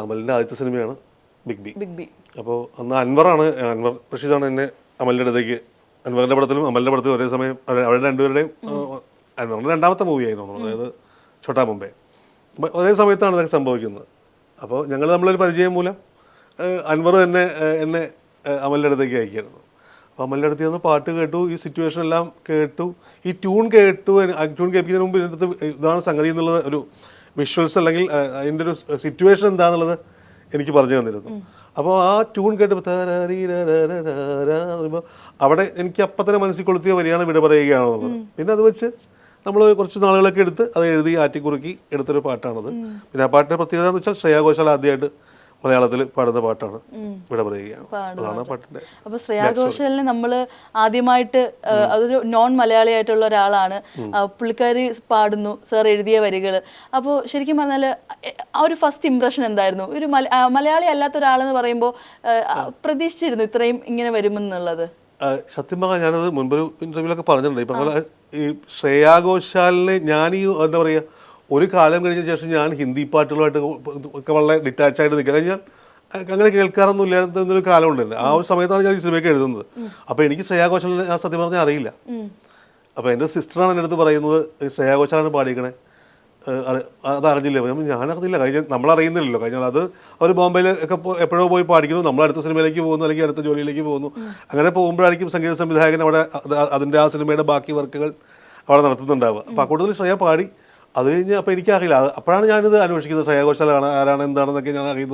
അമലിൻ്റെ ആദ്യത്തെ സിനിമയാണ് big B. Big B. അപ്പോൾ അന്ന് അൻവർ റഷീദാണ് എന്നെ അമലിൻ്റെ അടുത്തേക്ക്, അൻവറിൻ്റെ പടത്തിലും അമലിൻ്റെ പടത്തിലും ഒരേ സമയം അവരുടെ രണ്ടുപേരുടെയും അൻവറിൻ്റെ രണ്ടാമത്തെ മൂവിയായി തോന്നുന്നു, അതായത് ഛോട്ടാ മുംബൈ. അപ്പോൾ ഒരേ സമയത്താണ് ഇതൊക്കെ സംഭവിക്കുന്നത്. അപ്പോൾ ഞങ്ങൾ നമ്മളൊരു പരിചയം മൂലം അൻവർ തന്നെ എന്നെ അമലിൻ്റെ അടുത്തേക്ക് അയക്കായിരുന്നു. അപ്പോൾ അമലിൻ്റെ അടുത്ത് നിന്ന് പാട്ട് കേട്ടു, ഈ സിറ്റുവേഷൻ എല്ലാം കേട്ടു, ഈ ട്യൂൺ കേട്ടു. ട്യൂൺ കേൾപ്പിക്കുന്നതിന് മുമ്പ് ഇതിൻ്റെ അടുത്ത് ഇതാണ് സംഗതി എന്നുള്ളത് ഒരു വിഷ്വൽസ് അല്ലെങ്കിൽ അതിൻ്റെ ഒരു സിറ്റുവേഷൻ എന്താണെന്നുള്ളത് എനിക്ക് പറഞ്ഞു തന്നിരുന്നു. അപ്പോൾ ആ ട്യൂൺ കേട്ടപ്പോൾ അവിടെ എനിക്ക് അപ്പം തന്നെ മനസ്സിൽ കൊളുത്തിയ വരിയാണ് വിട പറയുകയാണെന്നുള്ളത്. പിന്നെ അത് വെച്ച് നമ്മൾ കുറച്ച് നാളുകളൊക്കെ എടുത്ത് അത് എഴുതി ആറ്റിക്കുറുക്കി എടുത്തൊരു പാട്ടാണത്. പിന്നെ ആ പാട്ടിൻ്റെ പ്രത്യേകത എന്ന് വെച്ചാൽ ശ്രേയാ ഘോഷാൽ ആദ്യമായിട്ട് മലയാളത്തിൽ പാടുന്ന പാട്ടാണ് വിട പറയുകയാണ്. അതാണ് പാട്ടിൻ്റെ. അപ്പോൾ ശ്രേയാ ഘോഷാലിനെ നമ്മൾ ആദ്യമായിട്ട്, അതൊരു നോൺ മലയാളി ആയിട്ടുള്ള ഒരാളാണ്, പുള്ളിക്കാരി പാടുന്നു, സാർ എഴുതിയ വരികൾ. അപ്പോൾ ശരിക്കും പറഞ്ഞാൽ ആ ഒരു ഫസ്റ്റ് ഇംപ്രഷൻ എന്തായിരുന്നു? ഒരു മലയാളി അല്ലാത്ത ഒരാളെന്ന് പറയുമ്പോൾ പ്രതീക്ഷിച്ചിരുന്നു ഇത്രയും ഇങ്ങനെ വരുമെന്നുള്ളത്? സത്യം പറഞ്ഞാൽ ഞാനത് മുൻപൊരു ഇൻ്റർവ്യൂലൊക്കെ പറഞ്ഞിട്ടുണ്ട്. ഇപ്പം ഈ ശ്രേയാ ഘോഷാലിനെ ഞാൻ ഈ എന്താ പറയുക, ഒരു കാലം കഴിഞ്ഞ ശേഷം ഞാൻ ഹിന്ദി പാട്ടുകളുമായിട്ട് ഒക്കെ വളരെ ഡിറ്റാച്ചായിട്ട് നിൽക്കുക. കഴിഞ്ഞാൽ അങ്ങനെ കേൾക്കാറൊന്നും ഇല്ലാത്തൊരു കാലം ഉണ്ടായിരുന്നു. ആ ഒരു സമയത്താണ് ഞാൻ ഈ സിനിമയ്ക്ക് എഴുതുന്നത്. അപ്പോൾ എനിക്ക് ശ്രേയാ ഘോഷാലിനെ ഞാൻ സത്യം പറഞ്ഞാൽ അറിയില്ല. അപ്പോൾ എൻ്റെ സിസ്റ്ററാണ് എൻ്റെ അടുത്ത് പറയുന്നത് ശ്രേയാ ഘോഷാലാണ് പാടിക്കണേ, അതറിഞ്ഞില്ല. ഞാനറിഞ്ഞില്ല, കഴിഞ്ഞാൽ നമ്മളറിയുന്നില്ലല്ലോ. കഴിഞ്ഞാൽ അത് അവർ ബോംബെയിൽ ഒക്കെ എപ്പോഴോ പോയി പാടിക്കുന്നു, നമ്മൾ അടുത്ത സിനിമയിലേക്ക് പോകുന്നു, അല്ലെങ്കിൽ അടുത്ത ജോലിയിലേക്ക് പോകുന്നു. അങ്ങനെ പോകുമ്പോഴായിരിക്കും സംഗീത സംവിധായകൻ അവിടെ അതിൻ്റെ ആ സിനിമയുടെ ബാക്കി വർക്കുകൾ അവിടെ നടത്തുന്നുണ്ടാവുക. അപ്പോൾ ആ കൂടുതൽ ശ്രേയ പാടി. അത് കഴിഞ്ഞ് അപ്പോൾ എനിക്കറിയില്ല. അപ്പോഴാണ് ഞാനിത് അന്വേഷിക്കുന്നത്, ശ്രേയാ ഘോഷാലാണ് ആരാണ് എന്താണെന്നൊക്കെ ഞാൻ അറിയുന്നത്.